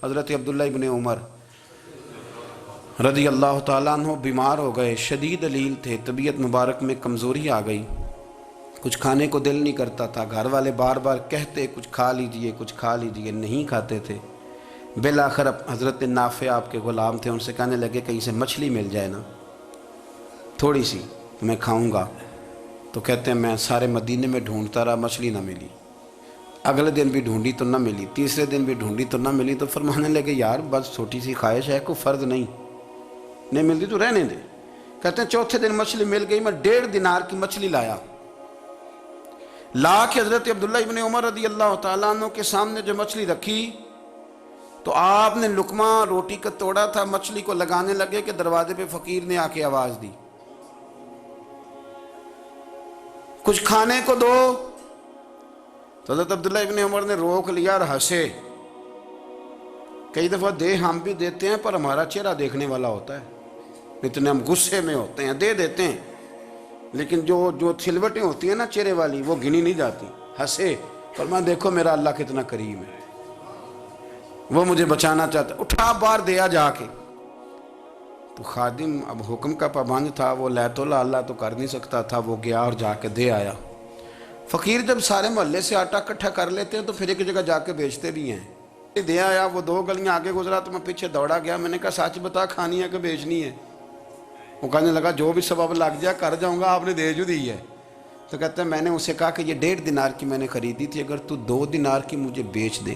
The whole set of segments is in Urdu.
حضرت عبداللہ ابن عمر رضی اللہ تعالیٰ عنہ بیمار ہو گئے، شدید علیل تھے، طبیعت مبارک میں کمزوری آ گئی، کچھ کھانے کو دل نہیں کرتا تھا، گھر والے بار بار کہتے کچھ کھا لیجئے کچھ کھا لیجئے، نہیں کھاتے تھے۔ بالآخر حضرت نافع آپ کے غلام تھے، ان سے کہنے لگے کہیں سے مچھلی مل جائے نا تھوڑی سی میں کھاؤں گا، تو کہتے ہیں میں سارے مدینے میں ڈھونڈتا رہا، مچھلی نہ ملی، اگلے دن بھی ڈھونڈی تو نہ ملی، تیسرے دن بھی ڈھونڈی تو نہ ملی، تو فرمانے لگے یار بس چھوٹی سی خواہش ہے، کوئی فرض نہیں ملتی تو رہنے دے۔ کہتے ہیں چوتھے دن مچھلی مل گئی، میں 1.5 دینار کی مچھلی لا کے حضرت عبداللہ ابن عمر رضی اللہ تعالیٰ عنہ کے سامنے جو مچھلی رکھی تو آپ نے لقمہ روٹی کا توڑا تھا، مچھلی کو لگانے لگے کہ دروازے پہ فقیر نے آ کے آواز دی کچھ کھانے کو دو، تو حضرت عبداللہ ابن عمر نے روک لیا اور ہنسے۔ کئی دفعہ دے ہم بھی دیتے ہیں پر ہمارا چہرہ دیکھنے والا ہوتا ہے، اتنے ہم غصے میں ہوتے ہیں، دے دیتے ہیں، لیکن جو چھلوٹیں ہوتی ہیں نا چہرے والی وہ گنی نہیں جاتی۔ ہنسے، فرمایا دیکھو میرا اللہ کتنا کریم ہے، وہ مجھے بچانا چاہتا ہے، اٹھا بار دیا جا کے۔ تو خادم اب حکم کا پابند تھا، وہ لیت اللہ تو کر نہیں سکتا تھا، وہ گیا اور جا کے دے آیا۔ فقیر جب سارے محلے سے آٹا اکٹھا کر لیتے ہیں تو پھر ایک جگہ جا کے بیچتے بھی ہیں۔ دے آیا، وہ 2 گلیاں آگے گزرا تو میں پیچھے دوڑا گیا، میں نے کہا سچ بتا کھانی ہے کہ بیچنی ہے؟ وہ کہنے لگا جو بھی سبب لگ جائے کر جاؤں گا، آپ نے دے جو دی ہے۔ تو کہتا ہے میں نے اسے کہا کہ یہ 1.5 دینار کی میں نے خریدی تھی، اگر تو 2 دینار کی مجھے بیچ دے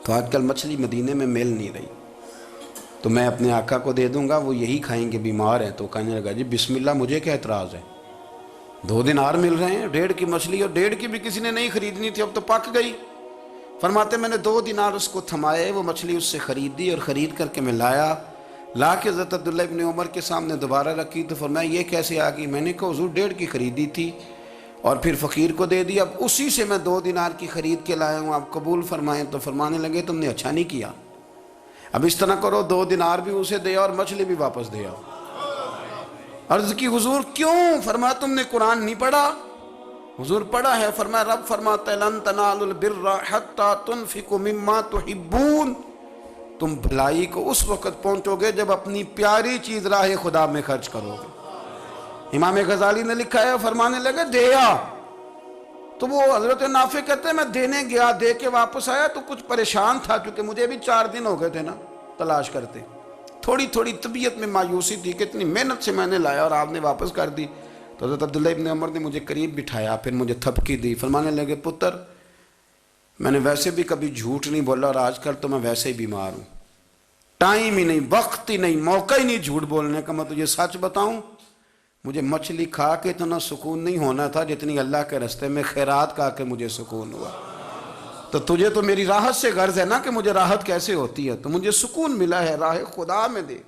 تو آج کل مچھلی مدینے میں مل نہیں رہی، تو میں اپنے آقا کو دے دوں گا، وہ یہی کھائیں گے، بیمار ہیں۔ تو کہنے لگا جی بسم اللہ، مجھے کیا اعتراض ہے، 2 دینار مل رہے ہیں، 1.5 کی مچھلی، اور 1.5 کی بھی کسی نے نہیں خریدنی تھی، اب تو پک گئی۔ فرماتے میں نے 2 دینار اس کو تھمائے، وہ مچھلی اس سے خریدی اور خرید کر کے میں لا کے حضرت عبداللہ ابن عمر کے سامنے دوبارہ رکھی، تو فرمایا یہ کیسے آ گئی؟ میں نے کہا حضور 1.5 کی خریدی تھی اور پھر فقیر کو دے دی، اب اسی سے میں 2 دینار کی خرید کے لایا ہوں، آپ قبول فرمائیں۔ تو فرمانے لگے تم نے اچھا نہیں کیا، اب اس طرح کرو 2 دینار بھی اسے دے اور مچھلی بھی واپس دے آؤ۔ عرض کی حضور کیوں؟ فرمایا تم نے قرآن نہیں پڑھا؟ حضور پڑھا ہے، فرمایا رب فرماتا ہے لن تنالوا البر حتی تنفقوا مما تحبون، تم بھلائی کو اس وقت پہنچو گے جب اپنی پیاری چیز راہ خدا میں خرچ کرو گے۔ امام غزالی نے لکھا ہے، فرمانے لگے دیا، تو وہ حضرت نافع کہتے ہیں میں دینے گیا، دے کے واپس آیا تو کچھ پریشان تھا، کیونکہ مجھے بھی 4 دن ہو گئے تھے نا تلاش کرتے، تھوڑی طبیعت میں مایوسی تھی کہ اتنی محنت سے میں نے لایا اور آپ نے واپس کر دی۔ تو حضرت عبداللہ ابن عمر نے مجھے قریب بٹھایا، پھر مجھے تھپکی دی، فرمانے لگے پتر میں نے ویسے بھی کبھی جھوٹ نہیں بولا، اور آج کل تو میں ویسے ہی بیمار ہوں، ٹائم ہی نہیں، وقت ہی نہیں، موقع ہی نہیں جھوٹ بولنے کا، میں تجھے سچ بتاؤں مجھے مچھلی کھا کے اتنا سکون نہیں ہونا تھا جتنی اللہ کے رستے میں خیرات کھا کے مجھے سکون ہوا۔ تو تجھے تو میری راحت سے غرض ہے نا کہ مجھے راحت کیسے ہوتی ہے، تو مجھے سکون ملا ہے راہ خدا میں دے،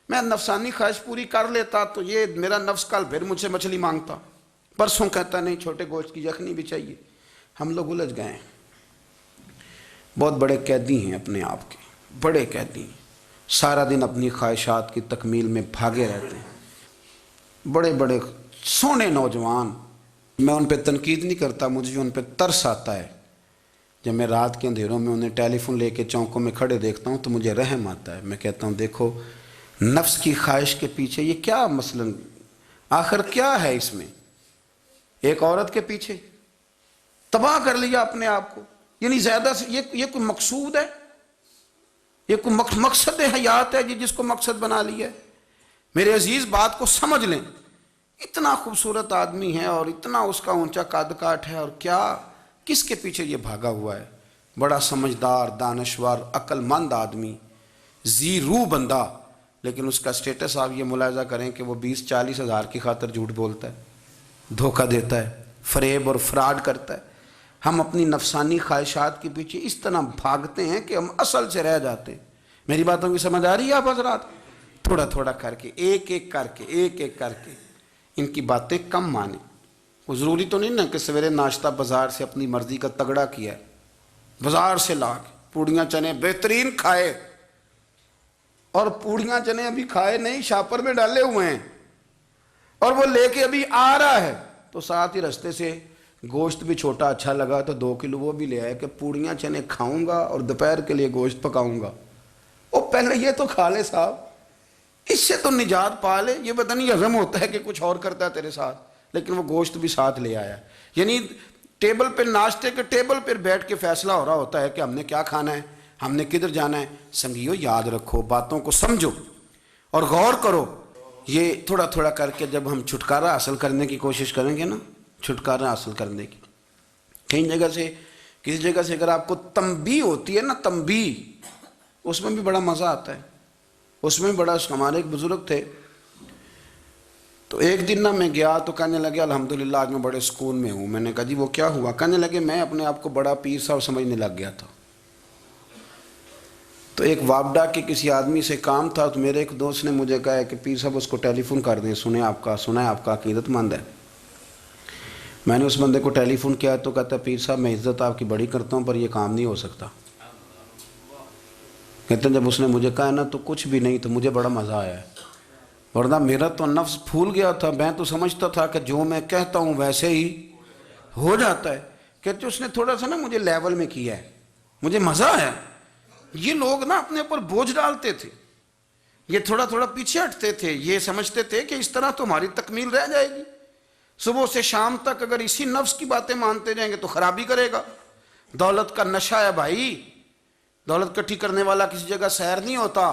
میں نفسانی خواہش پوری کر لیتا تو یہ میرا نفس کل پھر مجھ سے مچھلی مانگتا، پرسوں کہتا نہیں چھوٹے گوشت کی یخنی بھی چاہیے۔ ہم لوگ الجھ گئے ہیں، بہت بڑے قیدی ہیں اپنے آپ کے، بڑے قیدی ہیں، سارا دن اپنی خواہشات کی تکمیل میں بھاگے رہتے ہیں، بڑے بڑے سونے نوجوان۔ میں ان پہ تنقید نہیں کرتا، مجھے ان پہ ترس آتا ہے، جب میں رات کے اندھیروں میں انہیں ٹیلی فون لے کے چوکوں میں کھڑے دیکھتا ہوں تو مجھے رحم آتا ہے، میں کہتا ہوں دیکھو نفس کی خواہش کے پیچھے یہ کیا مثلاً آخر کیا ہے اس میں، ایک عورت کے پیچھے تباہ کر لیا اپنے آپ کو، یعنی زیادہ سے یہ کوئی مقصود ہے، یہ کوئی مقصد حیات ہے جس کو مقصد بنا لیا ہے؟ میرے عزیز بات کو سمجھ لیں، اتنا خوبصورت آدمی ہے اور اتنا اس کا اونچا قد کاٹ ہے، اور کیا کس کے پیچھے یہ بھاگا ہوا ہے؟ بڑا سمجھدار، دانشور، عقل مند آدمی، ذی روح بندہ، لیکن اس کا سٹیٹس آپ یہ ملاحظہ کریں کہ وہ 20-40 ہزار کی خاطر جھوٹ بولتا ہے، دھوکہ دیتا ہے، فریب اور فراڈ کرتا ہے۔ ہم اپنی نفسانی خواہشات کے پیچھے اس طرح بھاگتے ہیں کہ ہم اصل سے رہ جاتے ہیں۔ میری باتوں کی سمجھ آ رہی ہے آپ حضرات؟ تھوڑا تھوڑا کر کے ایک ایک کر کے ان کی باتیں کم مانیں۔ وہ ضروری تو نہیں نا کہ سویرے ناشتہ بازار سے اپنی مرضی کا تگڑا کیا ہے، بازار سے لا کے پوڑیاں چنے بہترین کھائے، اور پوڑیاں چنے ابھی کھائے نہیں، شاپر میں ڈالے ہوئے ہیں، اور وہ لے کے ابھی آ رہا ہے تو ساتھ ہی رستے سے گوشت بھی چھوٹا اچھا لگا تو 2 کلو وہ بھی لے آئے کہ پوڑیاں چنے کھاؤں گا اور دوپہر کے لیے گوشت پکاؤں گا۔ وہ پہلے یہ تو کھا لے صاحب، اس سے تو نجات پا لے۔ یہ پتہ نہیں ہضم ہوتا ہے کہ کچھ اور کرتا ہے تیرے ساتھ، لیکن وہ گوشت بھی ساتھ لے آیا۔ یعنی ٹیبل پہ، ناشتے کے ٹیبل پر بیٹھ کے فیصلہ ہو رہا ہوتا ہے کہ ہم نے کیا کھانا ہے، ہم نے کدھر جانا ہے۔ سنگیو یاد رکھو، باتوں کو سمجھو اور غور کرو۔ یہ تھوڑا تھوڑا کر کے جب ہم چھٹکارا حاصل کرنے کی کوشش کریں گے نا، چھٹکارا حاصل کرنے کی، کہیں جگہ سے، کسی جگہ سے اگر آپ کو تنبیہ ہوتی ہے نا، تنبیہ، اس میں بھی بڑا مزہ آتا ہے۔ اس میں بڑا، ہمارے ایک بزرگ تھے، تو ایک دن نا میں گیا تو کہنے لگے الحمدللہ آج میں بڑے سکون میں ہوں۔ میں نے کہا جی وہ کیا ہوا؟ کہنے لگے میں اپنے آپ کو بڑا پیر صاحب سمجھنے لگ گیا تھا، تو ایک وابڈا کے کسی آدمی سے کام تھا، تو میرے ایک دوست نے مجھے کہا کہ پیر صاحب اس کو ٹیلی فون کر دیں، سنا ہے آپ کا عقیدت مند ہے۔ میں نے اس بندے کو ٹیلی فون کیا تو کہتا ہے پیر صاحب میں عزت آپ کی بڑی کرتا ہوں پر یہ کام نہیں ہو سکتا۔ کہتے ہیں جب اس نے مجھے کہا نا تو کچھ بھی نہیں، تو مجھے بڑا مزہ آیا ہے، ورنہ میرا تو نفس پھول گیا تھا۔ میں تو سمجھتا تھا کہ جو میں کہتا ہوں ویسے ہی ہو جاتا ہے۔ کہتے اس نے تھوڑا سا نا مجھے لیول میں کیا ہے، مجھے مزہ آیا۔ یہ لوگ نا اپنے اوپر بوجھ ڈالتے تھے، یہ تھوڑا تھوڑا پیچھے ہٹتے تھے، یہ سمجھتے تھے کہ اس طرح تو ہماری تکمیل رہ جائے گی۔ صبح سے شام تک اگر اسی نفس کی باتیں مانتے جائیں گے تو خرابی کرے گا۔ دولت کا نشہ ہے بھائی، دولت کٹھی کرنے والا کسی جگہ سیر نہیں ہوتا،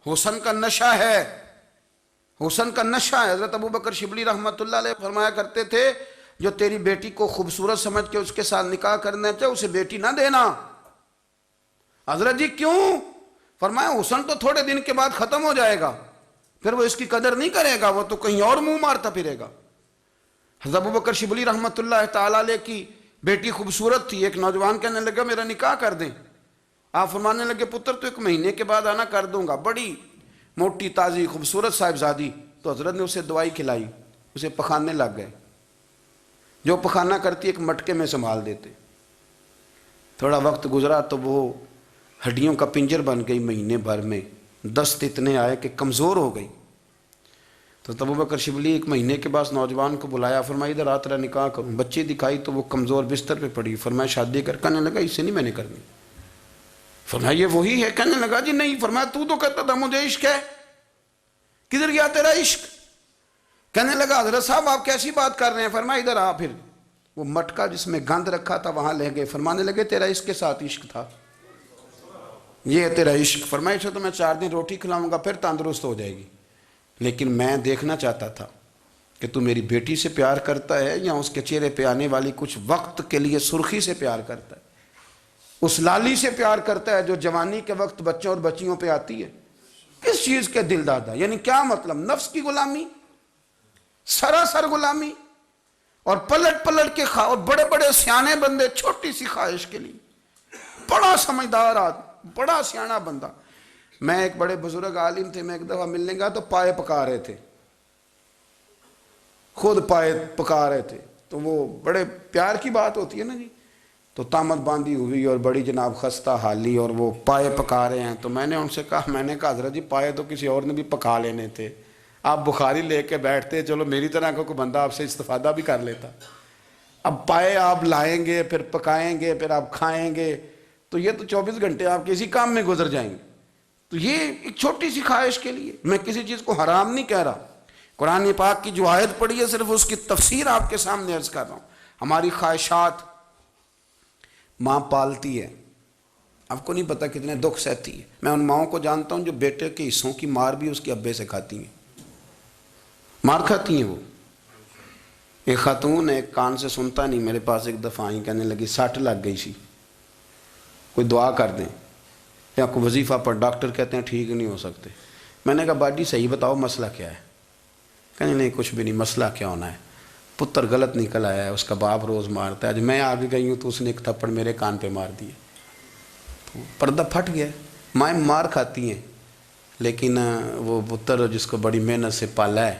حسن کا نشہ ہے، حسن کا نشہ ہے۔ حضرت ابو بکر شبلی رحمۃ اللہ علیہ فرمایا کرتے تھے جو تیری بیٹی کو خوبصورت سمجھ کے اس کے ساتھ نکاح کرنا چاہے اسے بیٹی نہ دینا۔ حضرت جی کیوں؟ فرمایا حسن تو تھوڑے دن کے بعد ختم ہو جائے گا، پھر وہ اس کی قدر نہیں کرے گا، وہ تو کہیں اور منہ مارتا پھرے گا۔ حضرت ابو بکر شبلی رحمۃ اللہ تعالیٰ علیہ کی بیٹی خوبصورت تھی، ایک نوجوان کہنے لگا میرا نکاح کر دیں۔ آپ فرمانے لگے پتر تو 1 مہینے کے بعد آنا، کر دوں گا۔ بڑی موٹی تازی خوبصورت صاحبزادی، تو حضرت نے اسے دوائی کھلائی، اسے پخانے لگ گئے۔ جو پخانہ کرتی ایک مٹکے میں سنبھال دیتے۔ تھوڑا وقت گزرا تو وہ ہڈیوں کا پنجر بن گئی، مہینے بھر میں دست اتنے آئے کہ کمزور ہو گئی۔ تو ابو بکر شبلی 1 مہینے کے بعد نوجوان کو بلایا، فرمایا ادھر آ تیرا نکاح کروں۔ بچی دکھائی تو وہ کمزور بستر پہ پڑی، فرمایا شادی کر۔ کہنے لگا اس سے نہیں میں نے کرنی۔ فرمایا یہ وہی ہے؟ کہنے لگا جی نہیں۔ فرمایا تو کہتا تھا مجھے عشق ہے، کدھر گیا تیرا عشق؟ کہنے لگا حضرت صاحب آپ کیسی بات کر رہے ہیں؟ فرمایا ادھر آ۔ پھر وہ مٹکا جس میں گند رکھا تھا وہاں لے گئے، فرمانے لگے تیرا اس کے ساتھ عشق تھا، یہ ہے تیرا عشق۔ فرمایا اسے تو میں 4 دن روٹی کھلاؤں گا پھر تندرست ہو جائے گی، لیکن میں دیکھنا چاہتا تھا کہ تو میری بیٹی سے پیار کرتا ہے یا اس کے چہرے پہ آنے والی کچھ وقت کے لیے سرخی سے پیار کرتا ہے، اس لالی سے پیار کرتا ہے جو جوانی کے وقت بچوں اور بچیوں پہ آتی ہے۔ کس چیز کے دل دادا؟ یعنی کیا مطلب؟ نفس کی غلامی، سراسر غلامی، اور پلٹ پلٹ کے اور بڑے بڑے سیانے بندے چھوٹی سی خواہش کے لیے، بڑا سمجھدار آدمی، بڑا سیانا بندہ۔ میں ایک بڑے بزرگ عالم تھے، میں ایک دفعہ ملنے گیا تو پائے پکا رہے تھے، خود پائے پکا رہے تھے، تو وہ بڑے پیار کی بات ہوتی ہے نا جی، تو تامت باندھی ہوئی اور بڑی جناب خستہ حالی، اور وہ پائے پکا رہے ہیں۔ تو میں نے ان سے کہا، میں نے کہا حضرت جی پائے تو کسی اور نے بھی پکا لینے تھے، آپ بخاری لے کے بیٹھتے، چلو میری طرح کا کوئی بندہ آپ سے استفادہ بھی کر لیتا۔ اب پائے آپ لائیں گے، پھر پکائیں گے، پھر آپ کھائیں گے، تو یہ تو 24 گھنٹے آپ کسی کام میں گزر جائیں گے۔ تو یہ ایک چھوٹی سی خواہش کے لیے، میں کسی چیز کو حرام نہیں کہہ رہا، قرآن پاک کی جو آیت پڑھی ہے صرف اس کی تفسیر آپ کے سامنے عرض کر رہا ہوں۔ ہماری خواہشات ماں پالتی ہے، آپ کو نہیں پتہ کتنے دکھ سہتی ہے۔ میں ان ماؤں کو جانتا ہوں جو بیٹے کے حصوں کی مار بھی اس کے ابے سے کھاتی ہیں، مار کھاتی ہیں وہ۔ ایک خاتون ایک کان سے سنتا نہیں، میرے پاس ایک دفعہ آئی، کہنے لگی 60 لگ گئی سی، کوئی دعا کر دیں یا کوئی وظیفہ پر، ڈاکٹر کہتے ہیں ٹھیک نہیں ہو سکتے۔ میں نے کہا باجی صحیح بتاؤ مسئلہ کیا ہے؟ کہنے نہیں کچھ بھی نہیں، مسئلہ کیا ہونا ہے، پتر غلط نکل آیا ہے، اس کا باپ روز مارتا ہے، آج میں آگے گئی ہوں تو اس نے ایک تھپڑ میرے کان پہ مار دیے، تو پردہ پھٹ گیا۔ مائیں مار کھاتی ہیں، لیکن وہ پتر جس کو بڑی محنت سے پالا ہے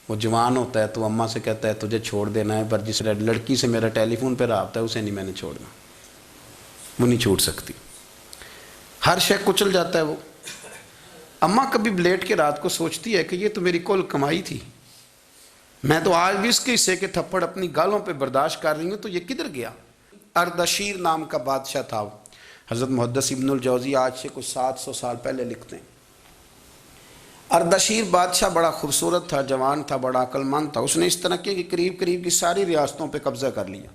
وہ جوان ہوتا ہے تو اماں سے کہتا ہے تجھے چھوڑ دینا ہے، پر جس لڑکی سے میرا ٹیلی فون پہ رابطہ ہے اسے نہیں میں نے چھوڑنا، وہ نہیں چھوڑ سکتی، ہر شے کچل جاتا ہے وہ۔ اماں کبھی لیٹ کے رات کو سوچتی ہے کہ یہ تو میری کل کمائی تھی، میں تو آج بھی اس کے حصے کے تھپڑ اپنی گالوں پہ برداشت کر رہی ہوں، تو یہ کدھر گیا؟ اردشیر نام کا بادشاہ تھا، حضرت محدث ابن الجوزی آج سے کچھ 700 سال پہلے لکھتے ہیں۔ اردشیر بادشاہ بڑا خوبصورت تھا، جوان تھا، بڑا عقل مند تھا۔ اس نے اس طرح کی قریب قریب کی ساری ریاستوں پہ قبضہ کر لیا۔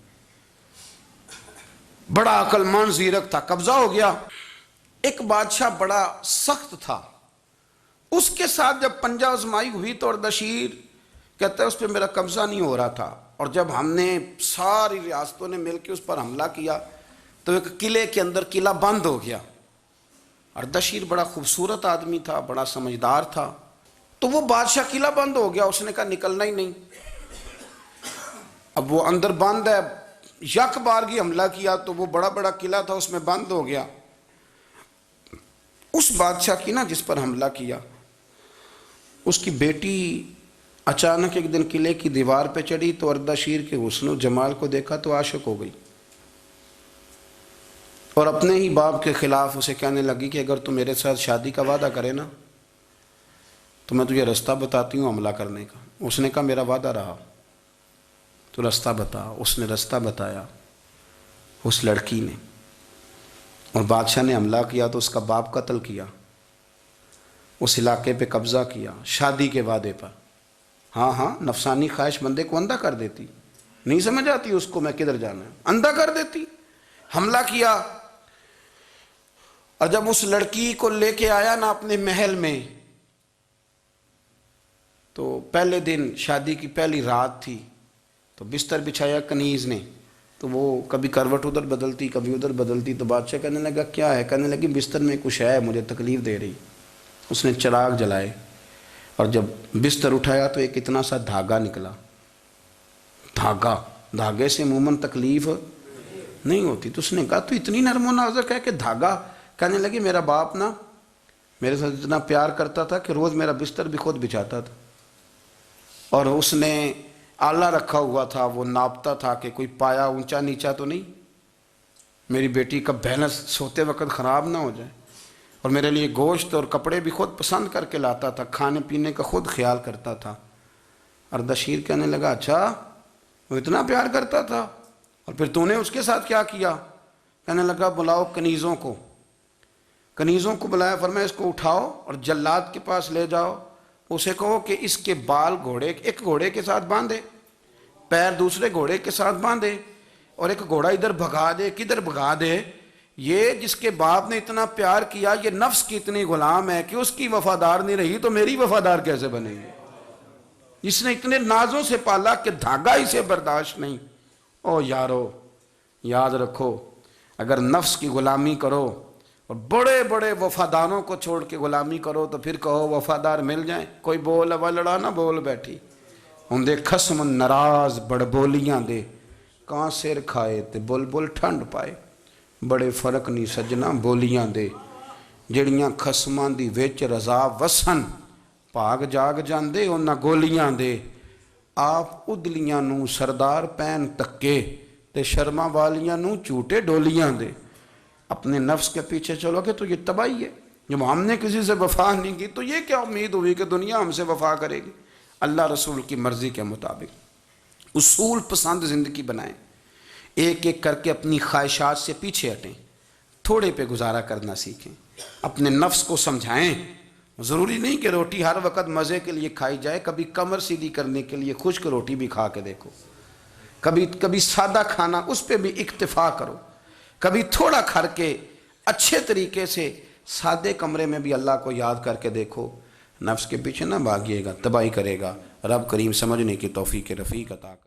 بڑا عقل مند زیرک تھا، قبضہ ہو گیا۔ ایک بادشاہ بڑا سخت تھا، اس کے ساتھ جب پنجہ آزمائی ہوئی تو اردشیر کہتا ہے اس پہ میرا قبضہ نہیں ہو رہا تھا، اور جب ہم نے ساری ریاستوں نے مل کے اس پر حملہ کیا تو ایک قلعے کے اندر قلعہ بند ہو گیا۔ اردشیر بڑا خوبصورت آدمی تھا، بڑا سمجھدار تھا، تو وہ بادشاہ قلعہ بند ہو گیا، اس نے کہا نکلنا ہی نہیں۔ اب وہ اندر بند ہے، یک بارگی حملہ کیا تو وہ بڑا بڑا قلعہ تھا اس میں بند ہو گیا۔ اس بادشاہ کی نا جس پر حملہ کیا، اس کی بیٹی اچانک ایک دن قلعے کی دیوار پہ چڑھی تو اردشیر کے حسن و جمال کو دیکھا تو عاشق ہو گئی، اور اپنے ہی باپ کے خلاف اسے کہنے لگی کہ اگر تو میرے ساتھ شادی کا وعدہ کرے نا تو میں تجھے رستہ بتاتی ہوں حملہ کرنے کا۔ اس نے کہا میرا وعدہ رہا، تو رستہ بتا۔ اس نے رستہ بتایا اس لڑکی نے، اور بادشاہ نے حملہ کیا تو اس کا باپ قتل کیا، اس علاقے پہ قبضہ کیا شادی کے وعدے پر۔ ہاں ہاں، نفسانی خواہش بندے کو اندھا کر دیتی، نہیں سمجھ آتی اس کو میں کدھر جانا ہے، اندھا کر دیتی۔ حملہ کیا، اور جب اس لڑکی کو لے کے آیا نا اپنے محل میں، تو پہلے دن شادی کی پہلی رات تھی، تو بستر بچھایا کنیز نے، تو وہ کبھی کروٹ ادھر بدلتی کبھی ادھر بدلتی، تو بادشاہ کہنے لگا کیا ہے؟ کہنے لگی بستر میں کچھ ہے، مجھے تکلیف دے رہی۔ اس نے چراغ جلائے اور جب بستر اٹھایا تو ایک اتنا سا دھاگا نکلا۔ دھاگے سے عموماً تکلیف نہیں ہوتی، تو اس نے کہا تو اتنی نرم و نازک ہے کہ دھاگا؟ کہنے لگی میرا باپ نا میرے ساتھ اتنا پیار کرتا تھا کہ روز میرا بستر بھی خود بچھاتا تھا، اور اس نے آلہ رکھا ہوا تھا، وہ ناپتا تھا کہ کوئی پایا اونچا نیچا تو نہیں، میری بیٹی کا بیلنس سوتے وقت خراب نہ ہو جائے، اور میرے لیے گوشت اور کپڑے بھی خود پسند کر کے لاتا تھا، کھانے پینے کا خود خیال کرتا تھا۔ اردشیر کہنے لگا اچھا وہ اتنا پیار کرتا تھا، اور پھر تو نے اس کے ساتھ کیا کیا؟ کہنے لگا بلاؤ کنیزوں کو۔ کنیزوں کو بلایا، فرمایا اس کو اٹھاؤ اور جلاد کے پاس لے جاؤ، اسے کہو کہ اس کے بال ایک گھوڑے کے ساتھ باندھے، پیر دوسرے گھوڑے کے ساتھ باندھے، اور ایک گھوڑا ادھر بھگا دے، کدھر بھگا دے۔ یہ جس کے باپ نے اتنا پیار کیا، یہ نفس کی اتنی غلام ہے کہ اس کی وفادار نہیں رہی تو میری وفادار کیسے بنے گی؟ جس نے اتنے نازوں سے پالا کہ دھاگا اسے برداشت نہیں۔ او یارو، یاد رکھو، اگر نفس کی غلامی کرو اور بڑے بڑے وفاداروں کو چھوڑ کے غلامی کرو تو پھر کہو وفادار مل جائیں، کوئی بول وا لڑا نہ بول بیٹھی ہوندے خصم ناراض بڑ بولیاں دے، کان سر کھائے تے بلبل ٹھنڈ پائے۔ بڑے فرق نہیں سجنا بولیاں دے، جڑیاں خصماں دی وچ رضا وسن، پاگ جاگ جاندے انہاں گولیاں دے۔ آپ ادلیاں نو سردار پین تکے تے شرما والیاں نو چوٹے ڈولیاں دے۔ اپنے نفس کے پیچھے چلو گے تو یہ تباہی ہے۔ جب ہم نے کسی سے وفا نہیں کی تو یہ کیا امید ہوئی کہ دنیا ہم سے وفا کرے گی؟ اللہ رسول کی مرضی کے مطابق اصول پسند زندگی بنائیں، ایک ایک کر کے اپنی خواہشات سے پیچھے ہٹیں، تھوڑے پہ گزارا کرنا سیکھیں، اپنے نفس کو سمجھائیں۔ ضروری نہیں کہ روٹی ہر وقت مزے کے لیے کھائی جائے، کبھی کمر سیدھی کرنے کے لیے خشک روٹی بھی کھا کے دیکھو، کبھی سادہ کھانا اس پہ بھی اکتفا کرو، کبھی تھوڑا کھر کے اچھے طریقے سے سادے کمرے میں بھی اللہ کو یاد کر کے دیکھو۔ نفس کے پیچھے نہ بھاگیے گا، تباہی کرے گا۔ رب کریم سمجھنے کی توفیق رفیق عطا کرے۔